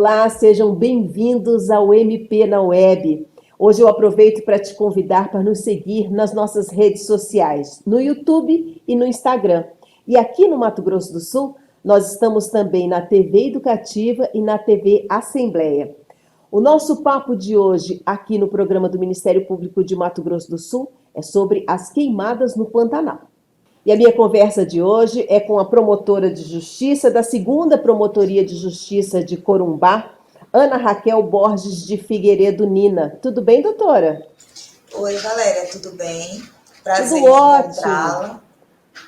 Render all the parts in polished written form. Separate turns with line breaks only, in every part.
Olá, sejam bem-vindos ao MP na Web. Hoje eu aproveito para te convidar para nos seguir nas nossas redes sociais, no YouTube e no Instagram. E aqui no Mato Grosso do Sul, nós estamos também na TV Educativa e na TV Assembleia. O nosso papo de hoje, aqui no programa do Ministério Público de Mato Grosso do Sul, é sobre as queimadas no Pantanal. E a minha conversa de hoje é com a promotora de justiça da 2ª Promotoria de Justiça de Corumbá, Ana Raquel Borges de Figueiredo Nina. Tudo bem, doutora?
Oi, Valéria, tudo bem? Prazer
tudo
em
ótimo.
encontrá-la.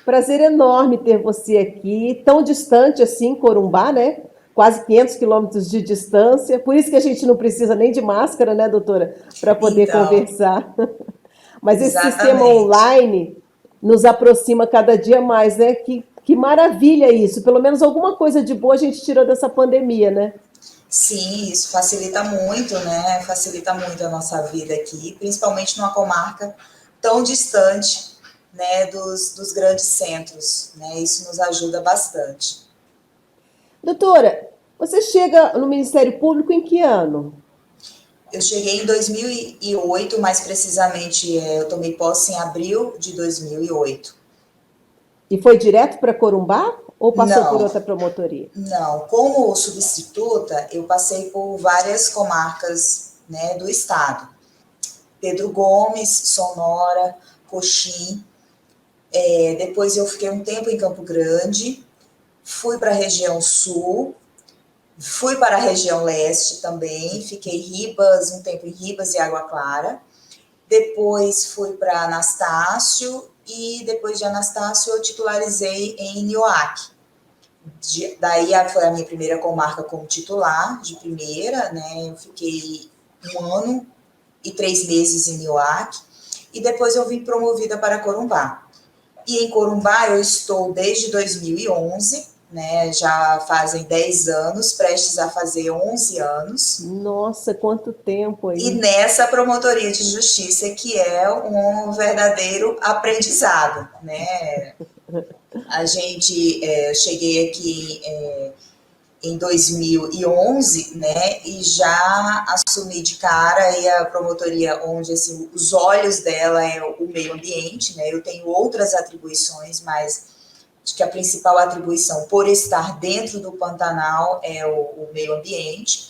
Prazer enorme ter você aqui, tão distante assim, Corumbá, né? Quase 500 quilômetros de distância. Por isso que a gente não precisa nem de máscara, né, doutora? Para poder conversar. Mas esse sistema online nos aproxima cada dia mais, né? Que maravilha isso. Pelo menos alguma coisa de boa a gente tirou dessa pandemia, né?
Sim, isso facilita muito, né? Facilita muito a nossa vida aqui, principalmente numa comarca tão distante, né, dos grandes centros, né? Isso nos ajuda bastante.
Doutora, você chega no Ministério Público em que ano?
Eu cheguei em 2008, mais precisamente, eu tomei posse em abril de 2008.
E foi direto para Corumbá ou passou por outra promotoria?
Não, como substituta, eu passei por várias comarcas, né, do estado. Pedro Gomes, Sonora, Coxim. Depois eu fiquei um tempo em Campo Grande, fui para a região sul, fui para a região leste também, fiquei um tempo em Ribas e Água Clara. Depois fui para Anastácio e depois de Anastácio eu titularizei em Nioaque. Daí foi a minha primeira comarca como titular, de primeira, né? Eu fiquei 1 ano e 3 meses em Nioaque e depois eu vim promovida para Corumbá. E em Corumbá eu estou desde 2011, né? Já fazem 10 anos, prestes a fazer 11 anos.
Nossa, quanto tempo aí!
E nessa promotoria de justiça que é um verdadeiro aprendizado, né? A gente, eu cheguei aqui em 2011, né, e já assumi de cara aí a promotoria onde assim, os olhos dela é o meio ambiente, né? Eu tenho outras atribuições, mas acho que a principal atribuição por estar dentro do Pantanal é o meio ambiente,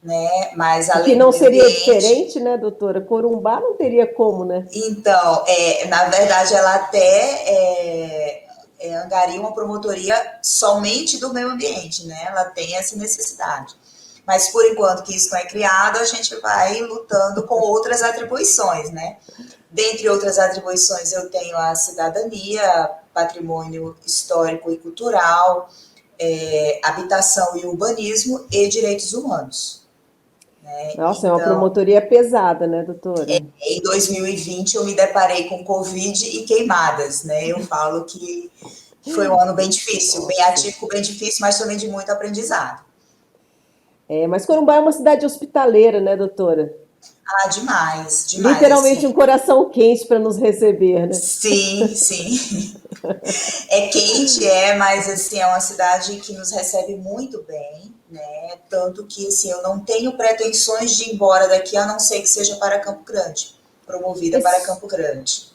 né? Mas além
que não
do
seria
ambiente,
diferente, né, doutora? Corumbá não teria como, né?
Então, na verdade, ela até angaria uma promotoria somente do meio ambiente, né? Ela tem essa necessidade. Mas, por enquanto que isso não é criado, a gente vai lutando com outras atribuições, né? Dentre outras atribuições, eu tenho a cidadania, patrimônio histórico e cultural, habitação e urbanismo e direitos humanos.
Nossa, então, é uma promotoria pesada, né, doutora?
Em 2020 eu me deparei com Covid e queimadas, né? Eu falo que foi um ano bem difícil, bem atípico, bem difícil, mas também de muito aprendizado.
Mas Corumbá é uma cidade hospitaleira, né, doutora?
Ah, demais, demais.
Literalmente assim. Um coração quente para nos receber, né?
Sim, sim. É quente, mas assim, é uma cidade que nos recebe muito bem, né? Tanto que assim, eu não tenho pretensões de ir embora daqui, a não ser que seja para Campo Grande, promovida para Campo Grande.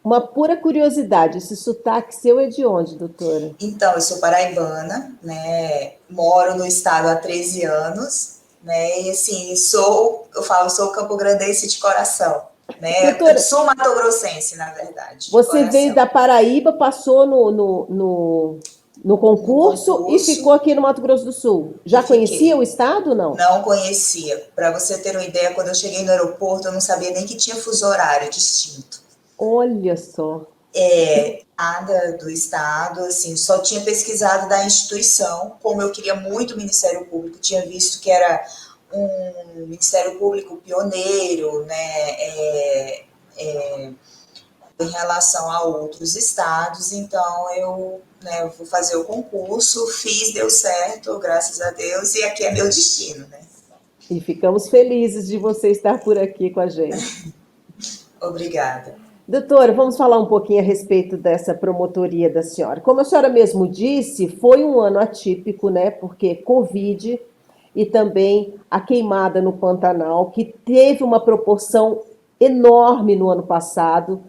Uma pura curiosidade, esse sotaque seu é de onde, doutora?
Então, eu sou paraibana, né? Moro no estado há 13 anos, né? E assim, sou campograndense de coração, né? Doutora, eu sou matogrossense, na verdade.
Você veio da Paraíba, passou no concurso e ficou aqui no Mato Grosso do Sul. Já conhecia o estado ou não?
Não conhecia. Para você ter uma ideia, quando eu cheguei no aeroporto, eu não sabia nem que tinha fuso horário distinto.
Olha só.
Nada do estado, assim, só tinha pesquisado da instituição, como eu queria muito o Ministério Público, tinha visto que era um Ministério Público pioneiro, né, em relação a outros estados, então eu vou fazer o concurso, fiz, deu certo, graças a Deus, e aqui é meu destino, né?
E ficamos felizes de você estar por aqui com a gente.
Obrigada.
Doutora, vamos falar um pouquinho a respeito dessa promotoria da senhora. Como a senhora mesmo disse, foi um ano atípico, né? Porque Covid, e também a queimada no Pantanal, que teve uma proporção enorme no ano passado.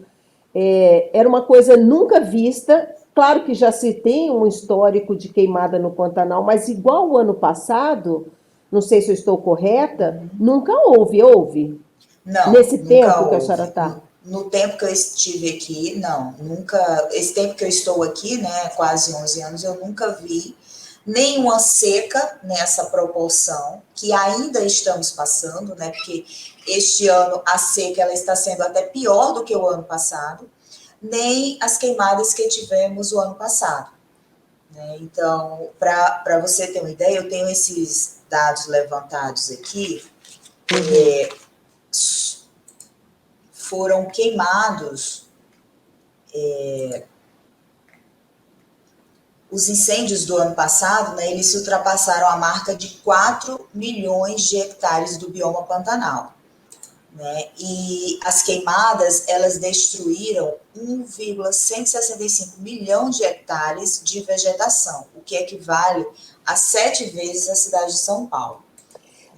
Era uma coisa nunca vista. Claro que já se tem um histórico de queimada no Pantanal, mas igual o ano passado, não sei se eu estou correta, nunca houve.
Não,
Nesse
nunca
tempo que a senhora
houve.
está.
No tempo que eu estive aqui, não, nunca. Esse tempo que eu estou aqui, né, quase 11 anos, eu nunca vi nenhuma seca nessa proporção que ainda estamos passando, né? Porque este ano a seca ela está sendo até pior do que o ano passado, nem as queimadas que tivemos o ano passado, né? Então, para você ter uma ideia, eu tenho esses dados levantados aqui.
Uhum.
Foram queimados os incêndios do ano passado, né, eles ultrapassaram a marca de 4 milhões de hectares do bioma Pantanal. Né? E as queimadas, elas destruíram 1,165 milhão de hectares de vegetação, o que equivale a 7 vezes a cidade de São Paulo.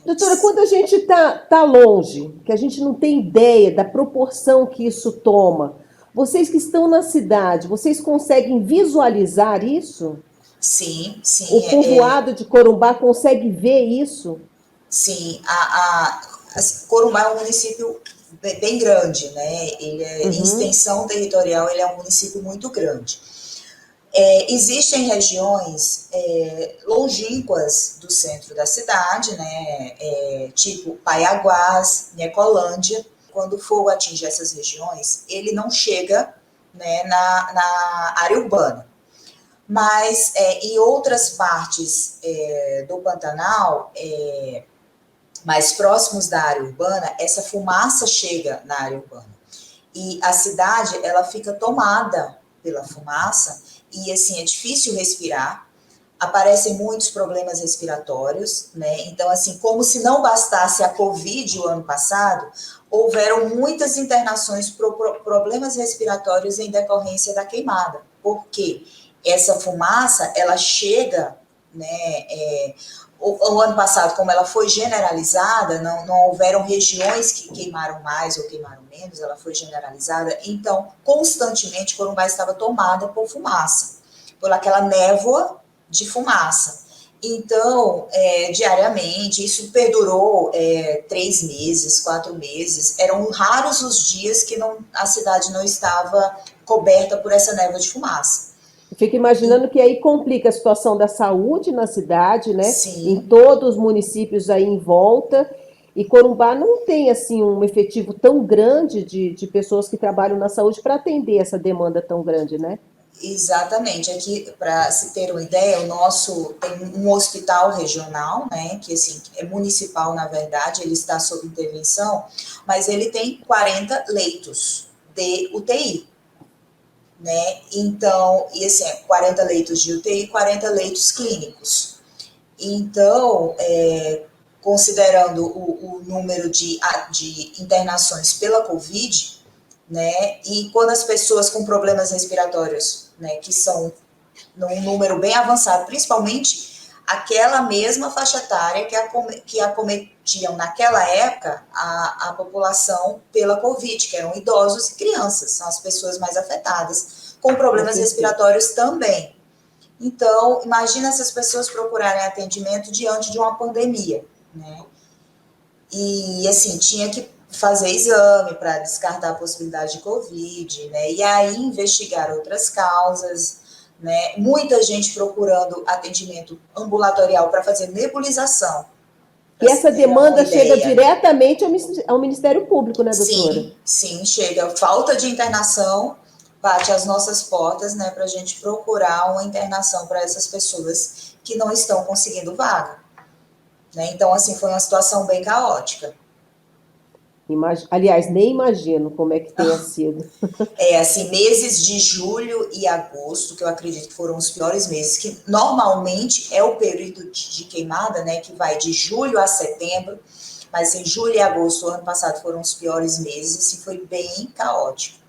Doutora, quando a gente tá longe, que a gente não tem ideia da proporção que isso toma, vocês que estão na cidade, vocês conseguem visualizar isso?
Sim, sim,
O povoado de Corumbá consegue ver isso?
sim. Corumbá é um município bem grande, né? Ele em
Uhum.
extensão territorial, ele é um município muito grande. Existem regiões longínquas do centro da cidade, né? Tipo Paiaguás, Necolândia. Quando o fogo atinge essas regiões, ele não chega, né, na área urbana. Mas em outras partes do Pantanal, mais próximos da área urbana, essa fumaça chega na área urbana. E a cidade, ela fica tomada pela fumaça e, assim, é difícil respirar. Aparecem muitos problemas respiratórios, né? Então, assim, como se não bastasse a Covid o ano passado, houveram muitas internações por problemas respiratórios em decorrência da queimada. Por quê? Essa fumaça, ela chega, né? O ano passado, como ela foi generalizada, não houveram regiões que queimaram mais ou queimaram menos, ela foi generalizada, então, constantemente, Corumbá estava tomada por fumaça, por aquela névoa de fumaça. Então, diariamente, isso perdurou 3 meses, 4 meses, eram raros os dias que a cidade não estava coberta por essa névoa de fumaça.
Fico imaginando que aí complica a situação da saúde na cidade, né? Em
Sim,
todos os municípios aí em volta. E Corumbá não tem assim um efetivo tão grande de pessoas que trabalham na saúde para atender essa demanda tão grande, né?
exatamente. Aqui, para se ter uma ideia, o nosso tem um hospital regional, né, que assim, é municipal, na verdade, ele está sob intervenção, mas ele tem 40 leitos de UTI, né? Então, e assim, 40 leitos de UTI, 40 leitos clínicos. Então, considerando o número de internações pela Covid, né? E quando as pessoas com problemas respiratórios, né, que são num número bem avançado, principalmente aquela mesma faixa etária que acometiam naquela época a população pela Covid, que eram idosos e crianças, são as pessoas mais afetadas, com
Com
problemas
certeza.
respiratórios também. Então, imagina essas pessoas procurarem atendimento diante de uma pandemia, né? E, assim, tinha que fazer exame para descartar a possibilidade de Covid, né? E aí investigar outras causas, né? Muita gente procurando atendimento ambulatorial para fazer nebulização, para
E
se
essa
ter uma
demanda chega
ideia.
diretamente ao Ministério Público, né, doutora?
Sim, sim, chega. Falta de internação bate às nossas portas, né, para a gente procurar uma internação para essas pessoas que não estão conseguindo vaga, né? Então, assim, foi uma situação bem caótica.
Aliás, nem imagino como é que tenha sido.
Assim, meses de julho e agosto, que eu acredito que foram os piores meses, que normalmente é o período de queimada, né, que vai de julho a setembro, mas em julho e agosto, ano passado, foram os piores meses, assim, foi bem caótico.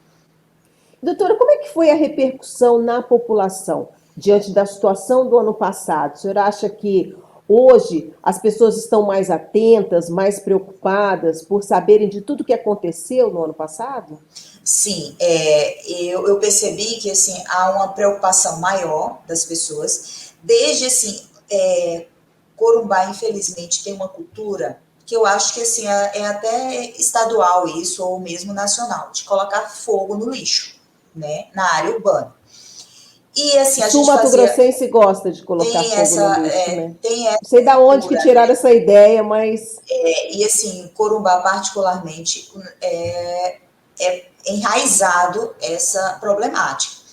Doutora, como é que foi a repercussão na população diante da situação do ano passado? A senhora acha que Hoje, as pessoas estão mais atentas, mais preocupadas por saberem de tudo que aconteceu no ano passado?
Sim, eu percebi que assim, há uma preocupação maior das pessoas, desde assim, Corumbá, infelizmente, tem uma cultura que eu acho que assim, é até estadual isso, ou mesmo nacional, de colocar fogo no lixo, né, na área urbana. E
O
assim, a
sul
gente fazia,
mato-grossense gosta de colocar fogo no lixo, né?
tem essa
Não sei da onde que
cultura,
tiraram essa ideia, mas
e assim, Corumbá particularmente é enraizado essa problemática.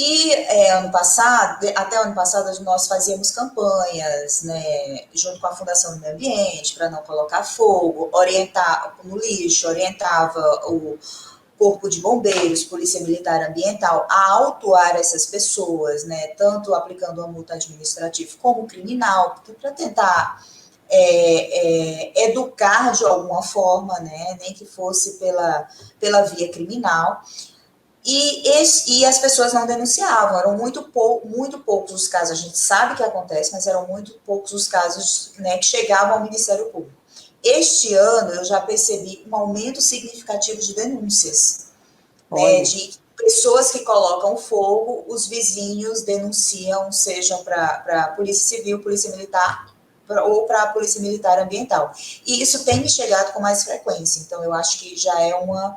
E ano passado, até ano passado, nós fazíamos campanhas, né, junto com a Fundação do Meio Ambiente, para não colocar fogo, orientar no lixo, orientava o Corpo de Bombeiros, Polícia Militar Ambiental, a autuar essas pessoas, né, tanto aplicando uma multa administrativa como criminal, para tentar educar de alguma forma, né, nem que fosse pela via criminal. E as pessoas não denunciavam, eram muito poucos os casos, a gente sabe que acontece, mas eram muito poucos os casos, né, que chegavam ao Ministério Público. Este ano eu já percebi um aumento significativo de denúncias, né,
olha.
de pessoas que colocam fogo, os vizinhos denunciam, seja para a Polícia Civil, Polícia Militar, ou para a Polícia Militar Ambiental. E isso tem me chegado com mais frequência, então eu acho que já é
Uma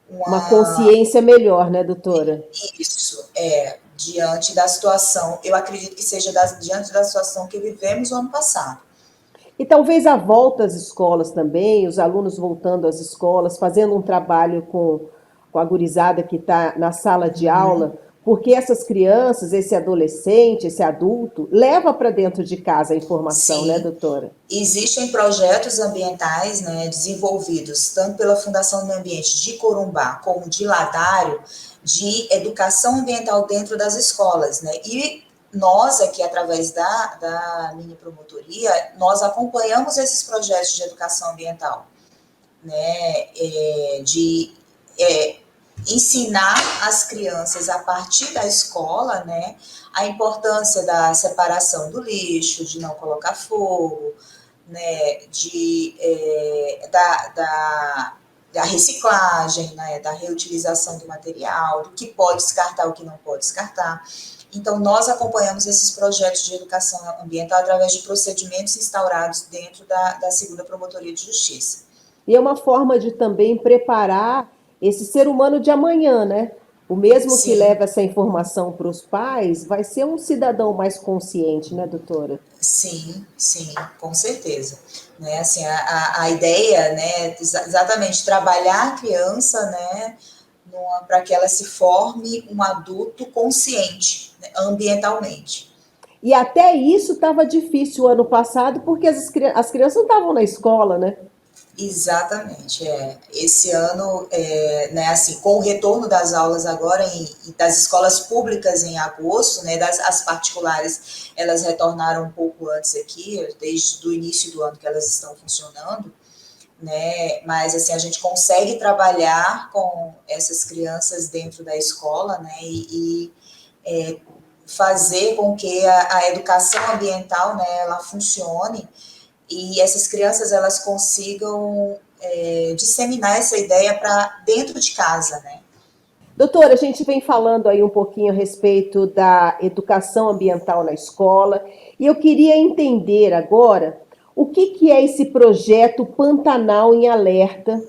uma
consciência melhor, né, doutora?
isso, diante da situação, eu acredito que seja diante da situação que vivemos no ano passado.
E talvez a volta às escolas também, os alunos voltando às escolas, fazendo um trabalho com a gurizada que está na sala de aula, porque essas crianças, esse adolescente, esse adulto, leva para dentro de casa a informação, né,
Sim,
doutora?
existem projetos ambientais, né, desenvolvidos tanto pela Fundação do Meio Ambiente de Corumbá como de Ladário, de educação ambiental dentro das escolas, né? E nós aqui, através da minha promotoria, nós acompanhamos esses projetos de educação ambiental, né? De ensinar as crianças a partir da escola, né, a importância da separação do lixo, de não colocar fogo, né, da reciclagem, né, da reutilização do material, do que pode descartar, o que não pode descartar. Então, nós acompanhamos esses projetos de educação ambiental através de procedimentos instaurados dentro da segunda Promotoria de Justiça.
E é uma forma de também preparar esse ser humano de amanhã, né? O mesmo que
Sim,
leva essa informação para os pais vai ser um cidadão mais consciente, né, doutora?
sim, com certeza. Né, assim, a ideia, né, exatamente, trabalhar a criança, né, para que ela se forme um adulto consciente, né, ambientalmente.
E até isso estava difícil o ano passado, porque as crianças não estavam na escola, né?
Exatamente, Esse ano, né, assim, com o retorno das aulas agora das escolas públicas em agosto, né, as particulares, elas retornaram um pouco antes aqui, desde o início do ano que elas estão funcionando, né, mas assim, a gente consegue trabalhar com essas crianças dentro da escola, né, fazer com que a educação ambiental, né, ela funcione e essas crianças elas consigam disseminar essa ideia para dentro de casa, né?
Doutora, a gente vem falando aí um pouquinho a respeito da educação ambiental na escola, e eu queria entender agora o que é esse projeto Pantanal em Alerta,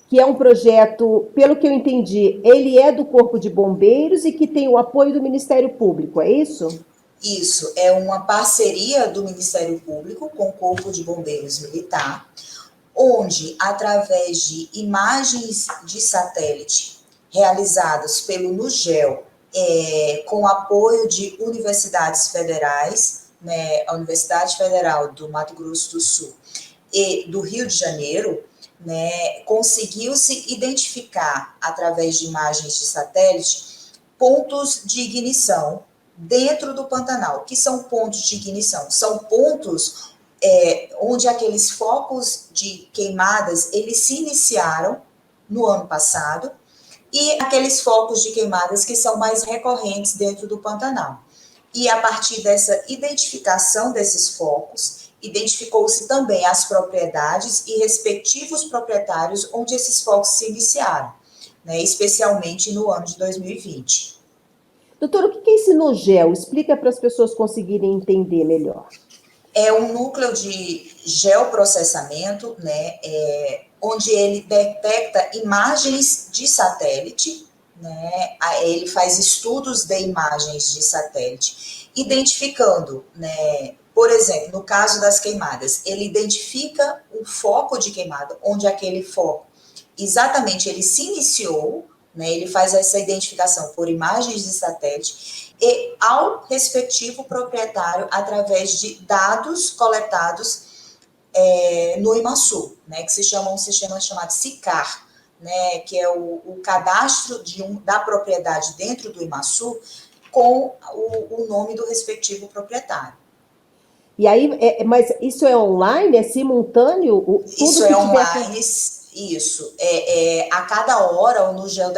que é um projeto, pelo que eu entendi, ele é do Corpo de Bombeiros e que tem o apoio do Ministério Público, é isso?
Isso é uma parceria do Ministério Público com o Corpo de Bombeiros Militar, onde, através de imagens de satélite realizadas pelo NUGEL, com apoio de universidades federais, né, a Universidade Federal do Mato Grosso do Sul e do Rio de Janeiro, né, conseguiu-se identificar, através de imagens de satélite, pontos de ignição dentro do Pantanal. O que são pontos de ignição? São pontos onde aqueles focos de queimadas, eles se iniciaram no ano passado, e aqueles focos de queimadas que são mais recorrentes dentro do Pantanal. e a partir dessa identificação desses focos, identificou-se também as propriedades e respectivos proprietários onde esses focos se iniciaram, né, especialmente no ano de 2020.
Doutor, o que é esse NOGEL? Explica para as pessoas conseguirem entender melhor.
É um núcleo de geoprocessamento, né, onde ele detecta imagens de satélite, né, ele faz estudos de imagens de satélite, identificando, né, por exemplo, no caso das queimadas, ele identifica o foco de queimada, onde aquele foco, exatamente, ele se iniciou, né, ele faz essa identificação por imagens de satélite e ao respectivo proprietário através de dados coletados no IMASU, né, que se chama um sistema chamado SICAR, né, que é o cadastro da propriedade dentro do IMASU com o nome do respectivo proprietário.
E aí, mas isso é online? É simultâneo? Tudo
Isso
que
é
tiver...
online, isso. A cada hora o NUGEL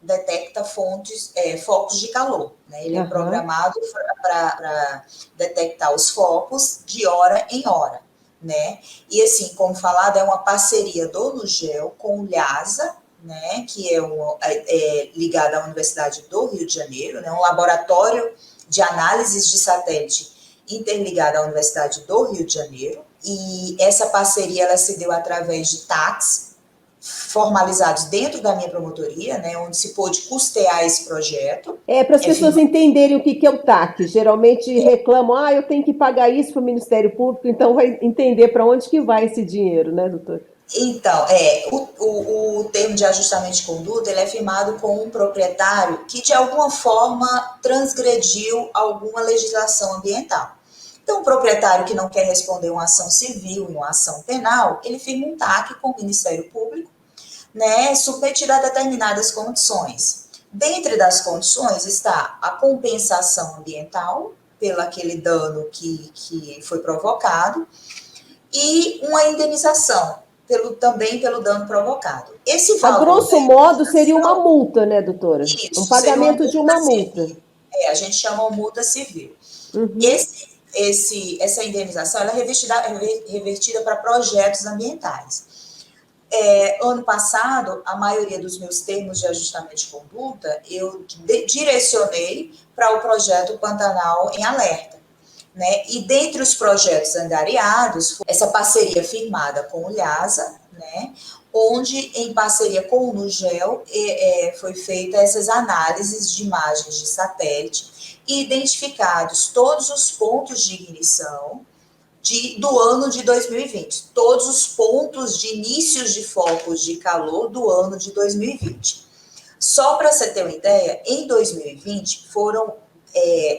detecta focos de calor. Né? Ele é programado para detectar os focos de hora em hora. Né? E assim, como falado, é uma parceria do NUGEL com o LHASA, né? Que é ligado à Universidade do Rio de Janeiro, né? Um laboratório de análises de satélite interligado à Universidade do Rio de Janeiro, e essa parceria ela se deu através de TACs formalizados dentro da minha promotoria, né, onde se pôde custear esse projeto.
Para as pessoas entenderem o que é o TAC. Geralmente reclamam, eu tenho que pagar isso para o Ministério Público, então vai entender para onde que vai esse dinheiro, né, doutor?
Então, o termo de ajustamento de conduta ele é firmado com um proprietário que, de alguma forma, transgrediu alguma legislação ambiental. Então, o proprietário que não quer responder uma ação civil e uma ação penal, ele firma um TAC com o Ministério Público, né, submetido a determinadas condições. Dentre das condições está a compensação ambiental pelo aquele dano que foi provocado e uma indenização também pelo dano provocado. Esse valor,
a grosso modo, seria uma multa, né, doutora?
Isso,
um pagamento de uma multa.
Civil. A gente chama de multa civil.
Uhum.
Essa indenização ela é revertida para projetos ambientais. Ano passado, a maioria dos meus termos de ajustamento de conduta, eu direcionei para o projeto Pantanal em Alerta. Né? E dentre os projetos angariados, essa parceria firmada com o LHASA, né? Onde, em parceria com o NUGEL, foi feita essas análises de imagens de satélite e identificados todos os pontos de ignição do ano de 2020, todos os pontos de inícios de focos de calor do ano de 2020. Só para você ter uma ideia, em 2020 foram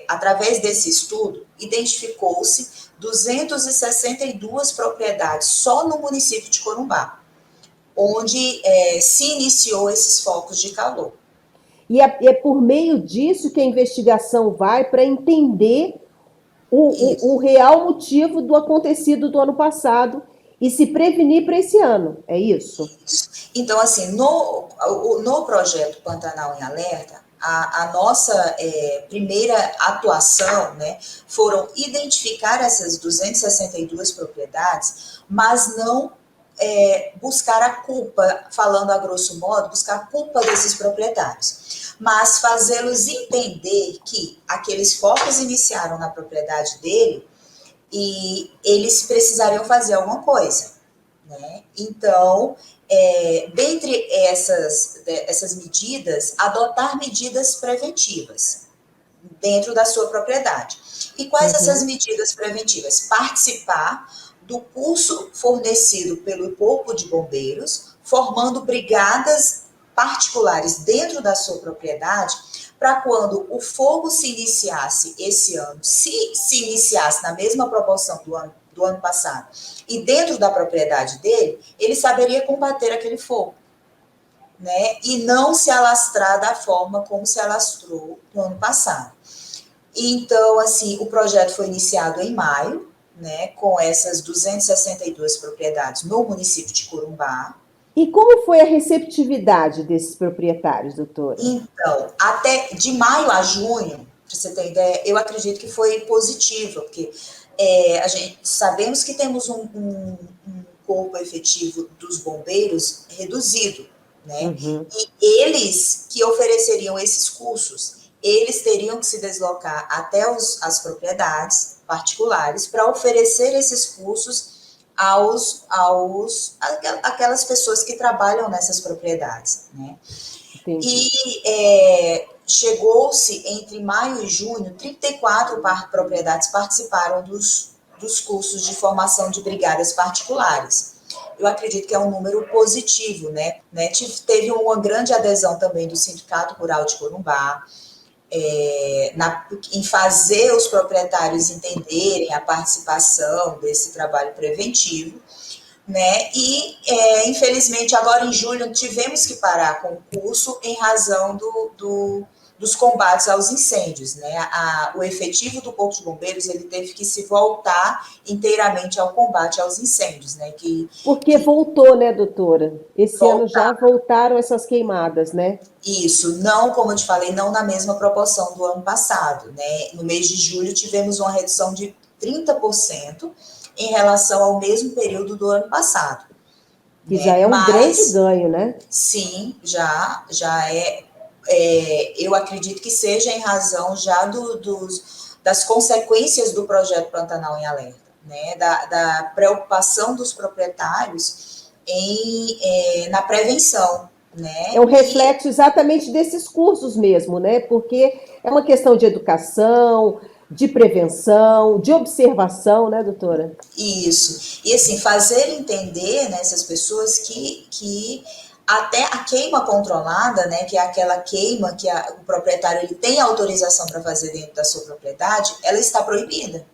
através desse estudo, identificou-se 262 propriedades só no município de Corumbá, onde se iniciou esses focos de calor.
E é por meio disso que a investigação vai para entender o real motivo do acontecido do ano passado e se prevenir para esse ano, é isso?
Então, assim, no projeto Pantanal em Alerta, a nossa primeira atuação, né, foram identificar essas 262 propriedades, mas não buscar a culpa, falando a grosso modo, buscar a culpa desses proprietários, mas fazê-los entender que aqueles focos iniciaram na propriedade dele e eles precisariam fazer alguma coisa, né? Então, dentre essas medidas, adotar medidas preventivas dentro da sua propriedade. E quais essas medidas preventivas? Participar do curso fornecido pelo Corpo de Bombeiros, formando brigadas particulares dentro da sua propriedade, para quando o fogo se iniciasse esse ano, se iniciasse na mesma proporção do ano passado, e dentro da propriedade dele, ele saberia combater aquele fogo, né? E não se alastrar da forma como se alastrou no ano passado. Então, assim, o projeto foi iniciado em maio, né, com essas 262 propriedades no município de Corumbá.
E como foi a receptividade desses proprietários, doutora?
Então, até de maio a junho, você ter ideia, eu acredito que foi positiva, porque a gente sabemos que temos um corpo efetivo dos bombeiros reduzido, né?
Uhum.
E eles que ofereceriam esses cursos, eles teriam que se deslocar até as propriedades particulares para oferecer esses cursos aquelas pessoas que trabalham nessas propriedades, né?
Entendi.
E chegou-se entre maio e junho, 34 propriedades participaram dos cursos de formação de brigadas particulares. Eu acredito que é um número positivo, né? Teve uma grande adesão também do Sindicato Rural de Corumbá, em fazer os proprietários entenderem a participação desse trabalho preventivo, né? E, infelizmente, agora em julho, tivemos que parar com o curso em razão dos combates aos incêndios, né? O efetivo do Corpo de Bombeiros ele teve que se voltar inteiramente ao combate aos incêndios, né?
Porque voltou, né, doutora? Esse ano já
Voltar.
voltaram essas queimadas, né?
Isso, não, como eu te falei, não na mesma proporção do ano passado, né? No mês de julho tivemos uma redução de 30% em relação ao mesmo período do ano passado,
Que já
né?
é um grande
Mas
ganho, né?
sim, já eu acredito que seja em razão já das consequências do projeto Pantanal em Alerta, né? Da preocupação dos proprietários na prevenção,
É
né?
um reflexo exatamente desses cursos mesmo, né? Porque é uma questão de educação, de prevenção, de observação, né, doutora?
Isso. E assim, fazer entender nessas pessoas que até a queima controlada, né, que é aquela queima que o proprietário ele tem autorização para fazer dentro da sua propriedade, ela está proibida.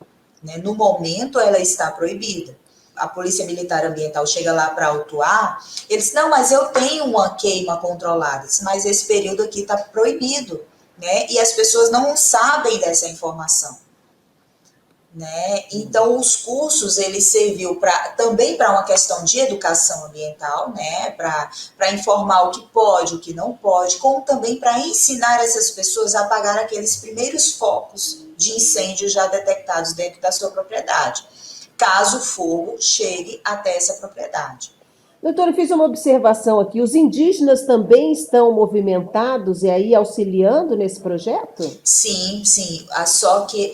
Né? No momento, ela está proibida. A Polícia Militar Ambiental chega lá para autuar, eles, não, mas eu tenho uma queima controlada, mas esse período aqui está proibido. Né? E as pessoas não sabem dessa informação. Né? Então, os cursos, ele serviu também para uma questão de educação ambiental, né? Para informar o que pode, o que não pode, como também para ensinar essas pessoas a apagar aqueles primeiros focos de incêndio já detectados dentro da sua propriedade, caso o fogo chegue até essa propriedade.
Doutora, eu fiz uma observação aqui. Os indígenas também estão movimentados e aí auxiliando nesse projeto?
Sim, sim. Só que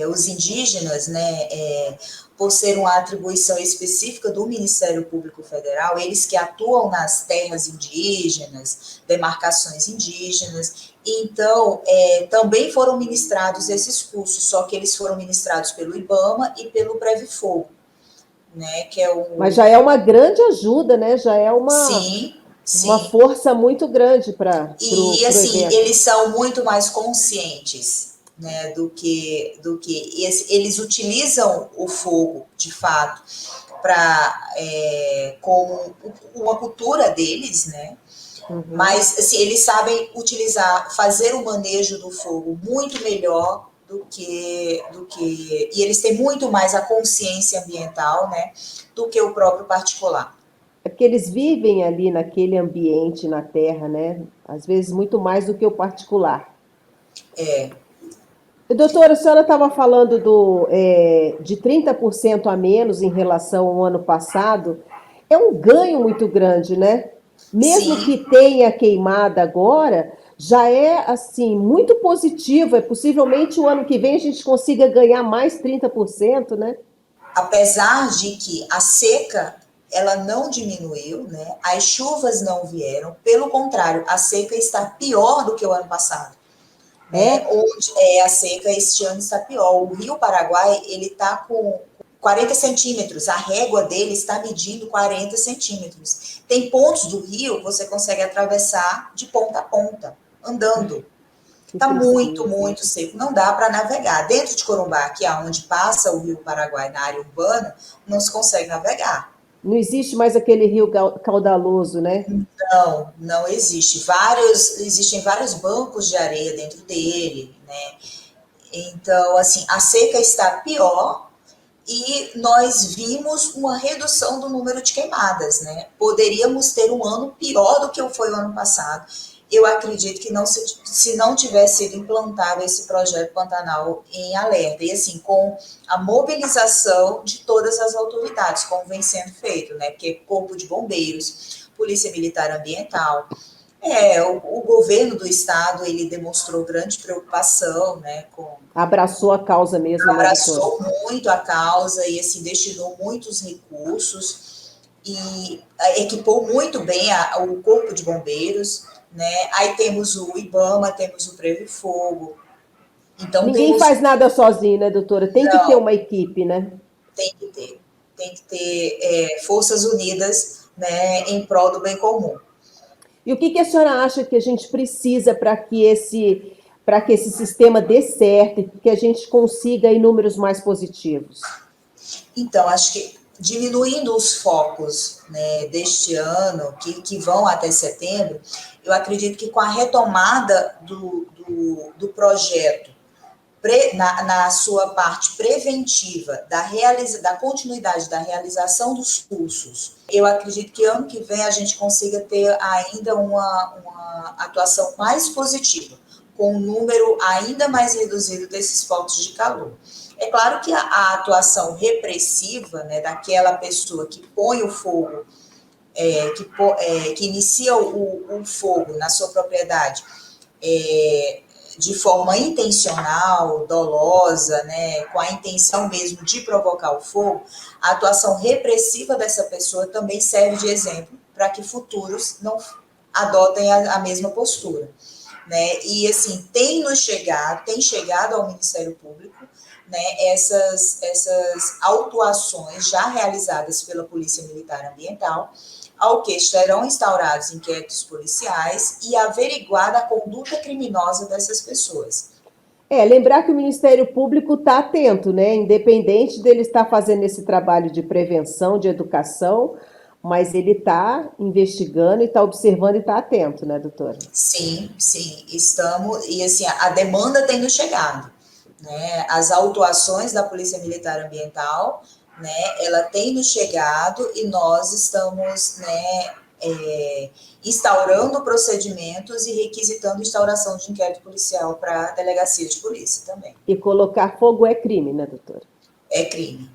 os indígenas, né, por ser uma atribuição específica do Ministério Público Federal, eles que atuam nas terras indígenas, demarcações indígenas, então também foram ministrados esses cursos, só que eles foram ministrados pelo IBAMA e pelo Previfogo, né, que é
Mas já é uma grande ajuda, né? Já é
Sim,
uma
sim.
força muito grande para
E
o
assim,
evento.
eles são muito mais conscientes, né, eles utilizam o fogo, de fato, como uma cultura deles, né?
Uhum.
Mas assim, eles sabem fazer o manejo do fogo muito melhor e eles têm muito mais a consciência ambiental, né, do que o próprio particular.
É porque eles vivem ali naquele ambiente, na terra, né? Às vezes muito mais do que o particular.
É,
E, doutora, a senhora estava falando de 30% a menos em relação ao ano passado. É um ganho muito grande, né? Mesmo que
sim.
tenha queimada agora, já é assim muito positivo. É possivelmente o ano que vem a gente consiga ganhar mais 30%, né?
Apesar de que a seca ela não diminuiu, né? As chuvas não vieram, pelo contrário, a seca está pior do que o ano passado, né?
É,
Onde a seca este ano está pior. O Rio Paraguai ele está com 40 centímetros, a régua dele está medindo 40 centímetros. Tem pontos do rio que você consegue atravessar de ponta a ponta, andando.
que
Está muito,
tristeza.
muito seco, não dá para navegar. Dentro de Corumbá, que é onde passa o Rio Paraguai na área urbana, não se consegue navegar.
Não existe mais aquele rio caudaloso, né?
Não, não existe. Existem vários bancos de areia dentro dele, né? Então, assim, a seca está pior e nós vimos uma redução do número de queimadas, né? Poderíamos ter um ano pior do que foi o ano passado. eu acredito que não se não tivesse sido implantado esse projeto Pantanal em Alerta, e assim, com a mobilização de todas as autoridades, como vem sendo feito, né? Porque Corpo de Bombeiros, Polícia Militar Ambiental, o governo do estado, ele demonstrou grande preocupação, né,
Abraçou a causa mesmo, né, doutora?
abraçou muito a causa e, assim, destinou muitos recursos e equipou muito bem o Corpo de Bombeiros, né, aí temos o IBAMA, temos o Freio de Fogo, então
Ninguém
temos,
faz nada sozinho, né, doutora? Tem que ter
não,
uma equipe, né?
tem que ter forças unidas, né, em prol do bem comum.
E o que a senhora acha que a gente precisa para que esse sistema dê certo e que a gente consiga aí números mais positivos?
Então, acho que diminuindo os focos, né, deste ano, que vão até setembro, eu acredito que com a retomada do projeto na sua parte preventiva, da continuidade da realização dos cursos, eu acredito que ano que vem a gente consiga ter ainda uma atuação mais positiva, com um número ainda mais reduzido desses focos de calor. É claro que a atuação repressiva, né, daquela pessoa que põe o fogo, que inicia o fogo na sua propriedade, de forma intencional, dolosa, né, com a intenção mesmo de provocar o fogo, a atuação repressiva dessa pessoa também serve de exemplo para que futuros não adotem a mesma postura, né? E assim, tem chegado ao Ministério Público, né, essas autuações já realizadas pela Polícia Militar Ambiental, ao que serão instaurados inquéritos policiais e averiguada a conduta criminosa dessas pessoas.
Lembrar que o Ministério Público está atento, né? Independente dele estar fazendo esse trabalho de prevenção, de educação, mas ele está investigando e está observando e está atento, né, doutora?
Sim, estamos, e assim, a demanda tem nos chegado, né? As autuações da Polícia Militar Ambiental, né, ela tem nos chegado e nós estamos, né, instaurando procedimentos e requisitando instauração de inquérito policial para a delegacia de polícia também.
E colocar fogo é crime, né, doutora?
É crime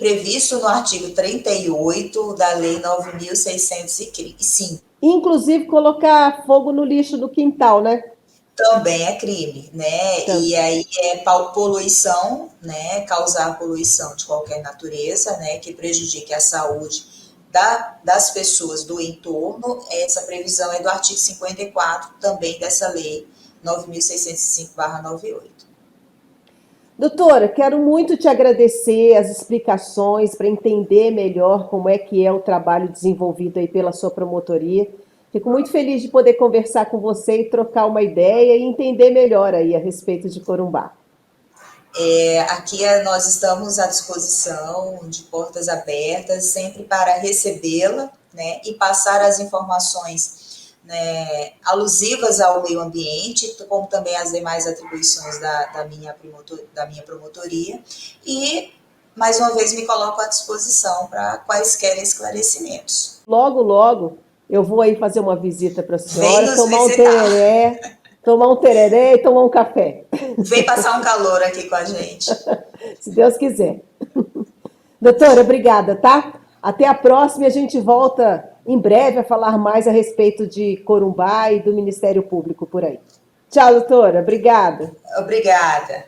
previsto no artigo 38 da Lei 9.605.
Inclusive colocar fogo no lixo do quintal, né?
Também é crime, né?
Então,
E aí poluição, né? Causar poluição de qualquer natureza, né? Que prejudique a saúde das pessoas do entorno. Essa previsão é do artigo 54 também dessa lei 9.605/98.
doutora, quero muito te agradecer as explicações para entender melhor como é que é o trabalho desenvolvido aí pela sua promotoria. Fico muito feliz de poder conversar com você e trocar uma ideia e entender melhor aí a respeito de Corumbá.
Aqui nós estamos à disposição, de portas abertas, sempre para recebê-la, né, e passar as informações, né, alusivas ao meio ambiente, como também as demais atribuições da minha promotoria. E, mais uma vez, me coloco à disposição para quaisquer esclarecimentos.
Logo, logo, eu vou aí fazer uma visita para a senhora,
Vem nos visitar.
Tomar um tereré e tomar um café.
Vem passar um calor aqui com a gente.
Se Deus quiser. Doutora, obrigada, tá? Até a próxima e a gente volta em breve a falar mais a respeito de Corumbá e do Ministério Público por aí. Tchau, doutora. Obrigada.
Obrigada.